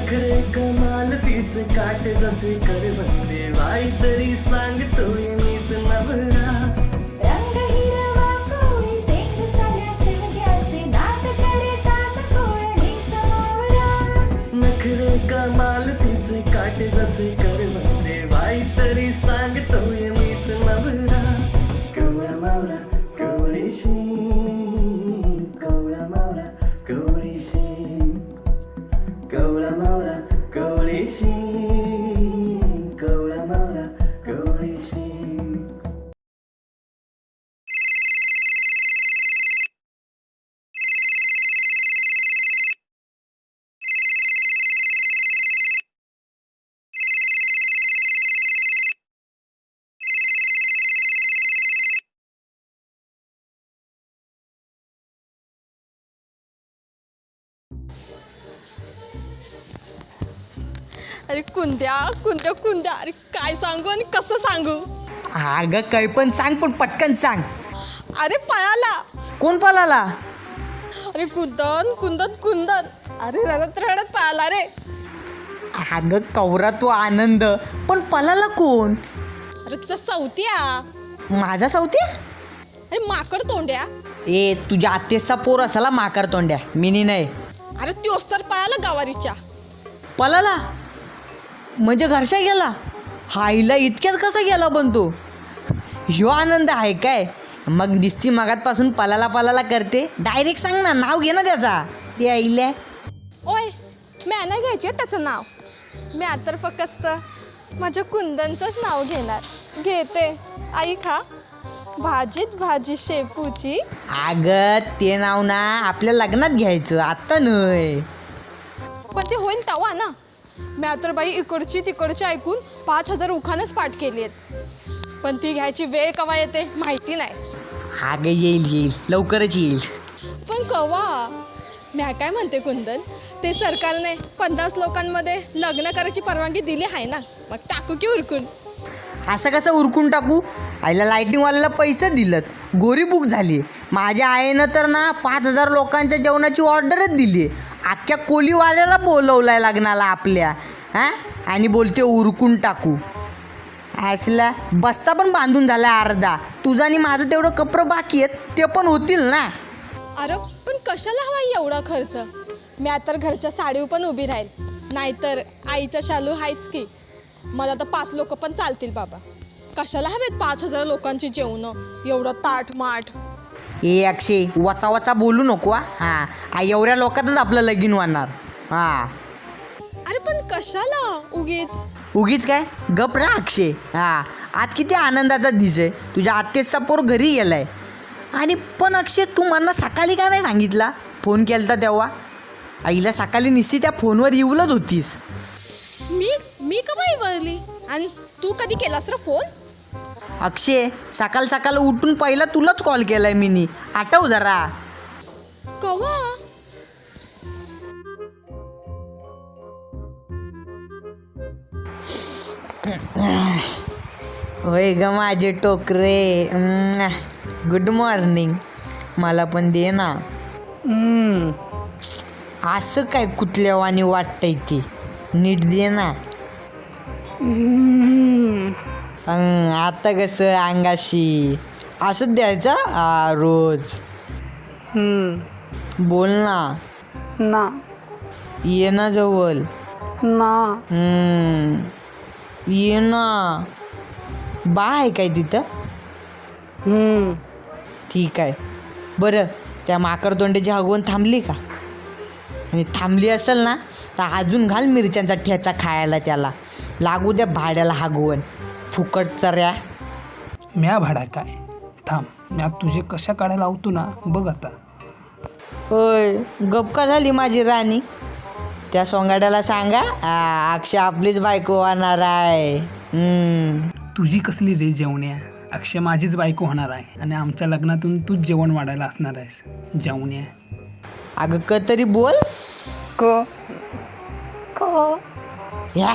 नखरे कमाल तिचे काटे जसे करवंदे बाई तरी सांगतोय मीच नवरा रंग हिरवा कोळी शेंग साल्या शेवग्याचे दात करे तात कोळणीच मावळा नखरे कमाल तिचे काटे जसे करवंदे बाई तरी सांगतोय मीच नवरा कवळा मावरा कवळीशी कवळा मावरा कवळीशी कवळा मावरा कवळीशी कवळा मावरा कवळीशी. अरे कुंद्या कुंद्या कुंद्या, अरे काय सांगू आणि कसं सांगू. अगं काही पण सांग, पण पटकन सांग. अरे पळाला. कोण पळाला? अरे कुंदन कुंदन कुंदन, अरे रडत रडत पळाला रे. अगं कवरा तो आनंद, पण पळाला कोण? अरे तुझा सवत्या. माझा सवती? अरे माकड तोंड्या. ए तुझ्या आत्तेचा पोर असाला माकार तोंड्या, मिनी नाही. अरे त्योच तर पळाला गवारीच्या. पळाला म्हणजे घरशा गेला? हाईला इतक्यात कसा गेला पण तो? ह्यो आनंद आहे काय? मग दिसती मगातपासून पळाला पळाला करते. डायरेक्ट सांग ना, नाव घे ना त्याचा. ते आईल्या ओय म्या नाही घ्यायचे त्याचं नाव. म्या तर फक्त माझ्या कुंदनचंच नाव घेणार. घेते आई खा. भाजीत भाजी शेपूची. अगं ते नाव ना आपल्या लग्नात घ्यायचं, आत्ता नाही. पण ते होईल तवा ना. म्या तर बाई इकडची तिकडची ऐकून 5,000 उखाणच पाठ केली आहेत. पण ती घ्यायची वेळ कवा येते माहिती नाही. अगं येईल लवकरच येईल. पण कवा? म्या काय म्हणते कुंदन, ते सरकारने 50 लोकांमध्ये लग्न करायची परवानगी दिली आहे ना, मग टाकू की उरकून. असं कसं उरकून टाकू? आईला लाईटिंगवाल्याला पैसे दिलत, गोरी बुक झाली. माझ्या आईनं तर ना 5,000 लोकांच्या जेवणाची ऑर्डरच दिली. अख्ख्या कोलीवाल्याला बोलवलाय लग्नाला आपल्या. हां आणि बोलते उरकून टाकू. असला बस्ता पण बांधून झाला अर्धा. तुझा आणि माझं तेवढं कपडं बाकी आहेत, ते पण होतील ना. अरे पण कशाला हवा एवढा खर्च? म्या तर घरच्या साडीवर पण उभी राहील, नाहीतर आईचा शालू हायच की. मला तर 5 लोक पण चालतील बाबा. कशाला हवेत 5,000 लोकांची जेवणं, एवढं ताट माठ. ए अक्षय, वाचा वाचा बोलू नको. हां एवढ्या लोकातच आपलं लगीन होणार. हां अरे पण कशाला उगीच काय? गप रा अक्षय. हां आज किती आनंदाचा दिस आहे. तुझ्या आत्तेचा पोर घरी गेलाय. आणि पण अक्षय तू मला सकाळी का नाही सांगितला? फोन केलता तेव्हा. आईला सकाळी निश्चित त्या फोनवर येऊलच होतीस. मी कमाई वळली आणि तू कधी केलास रे फोन? अक्षय सकाळ सकाळ उठून पहिला तुलाच कॉल केलाय मीनी, आठव जरा. कवा? होय ग माझे टोकरे. Good morning. मला पण दे ना. असं काय कुठल्यावानी वाटतंय ते, नीट दे ना. आता कसं अंगाशी असंच द्यायचं रोज. बोल ना. ना ये ना जवळ. ना ये ना. बा आहे काय तिथं? ठीक आहे. बरं त्या माकरतोंड्याची हगवण थांबली का? आणि थांबली असेल ना तर अजून घाल मिरच्यांचा ठेचा खायला त्याला. लागू द्या भाड्याला हगवण फुकट चऱ्या. म्या भाडा काय? थांब, म्या तुझे कशा काढायला लावतो ना बघ आता. होय गपका झाली माझी राणी. त्या सोंगाड्याला सांगा अक्षय आपलीच बायको होणार आहे. तुझी कसली रे जेवण्या? अक्षय माझीच बायको होणार आहे आणि आमच्या लग्नातून तूच जेवण वाढायला असणार आहेस. जेवण्या अगं क तरी बोल. क या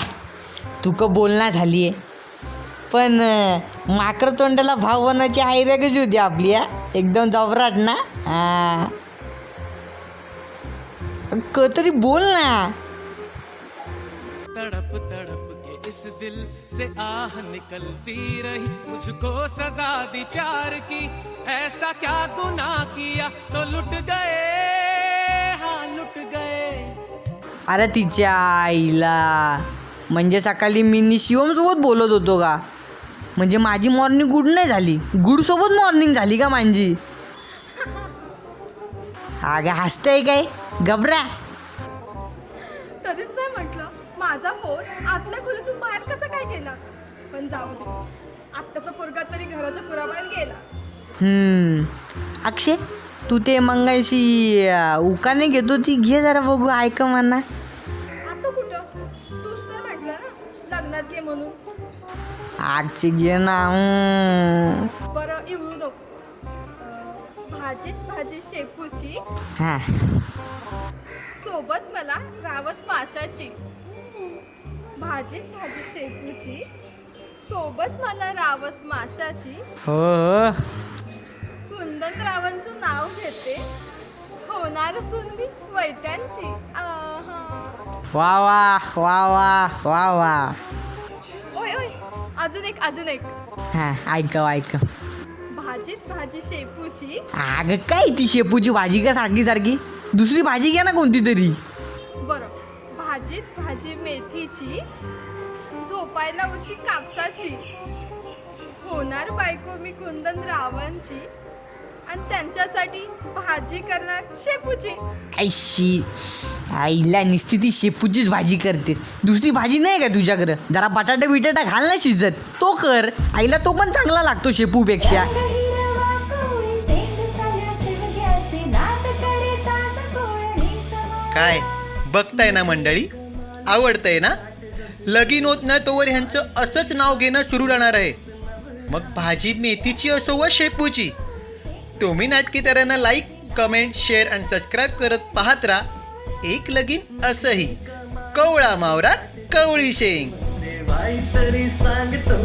तू क बोलना झाली आहे. पण माकर तोंडाला भाव बनायची आयडिया कशी होती आपली? एकदम जबराट ना. क तरी बोल ना. तड़प तड़प के इस दिल से आह निकलती रही, मुझको सजा दी प्यार की, ऐसा क्या गुनाह किया तो लुट गए, हाँ लुट गए. अरे तिच्या आईला, म्हणजे सकाळी मी शिवमसोबत बोलत होतो का? म्हणजे माझी मॉर्निंग गुड नाही झाली, गुड सोबत मॉर्निंग झाली का माझी? अगं हसतंय काय गबरा? तरीच नाही म्हटलं माझा फोन आतल्या खोलीतून बाहेर कसा काय गेला. पण जाऊ दे, आत्ताचा पोरगा तरी घराच्या पुराबाहेर गेला. अक्षय, तू ते मंगाशी उकाने घेतो ती घे जरा बघू, ऐक म्हणा. आता कुठं, तूच तर म्हटलं ना लग्नात घे म्हणून. आजची घे ना. बरं येऊ नको. भाजीत भाजी शेपूची, हा सोबत मला रावस माशाची. भाजीत भाजी शेपूची, सोबत मला रावस माशाची. हो हो. कुंदनरावांचं नाव घेते, होणार सुंदी वैत्यांची. आहा. वा वा वा वा वा वा. ओय ओय, अजून एक. हा ऐक. भाजीत भाजी शेपूची, अगं काय ती शेपूची भाजी का सारखी सारखी? दुसरी भाजी घ्या ना कोणती तरी. बरं भाजीत भाजी मेथीची, झोपायला उशी कापसाची. होणार बायको मी कुंदनरावांची, आणि त्यांच्यासाठी भाजी करणार शेपूची. आईशी आईला नुसती ती शेपूचीच भाजी करतेस, दुसरी भाजी नाही का तुझ्याकडं? जरा बटाटा बिटाटा घाल ना शिजत, तो कर. आईला तो पण चांगला लागतो शेपूपेक्षा. रंग हिरवा कोळी शेंग साल्या शेवग्याची, नाद करिता कोळणीचं मोर. काय बघताय ना मंडळी, आवडतंय ना? लगीन होत ना तोवर ह्यांचं असंच नाव घेणं सुरू राहणार आहे. मग भाजी मेथीची असो व शेपूची. तुम्ही नाटकी तऱ्हेनं लाईक, कमेंट, शेअर आणि सबस्क्राईब करत पाहत राहा. एक लगीन असंही. कवळा मावरा कवळी शेंग. देवाई तरी सांगतो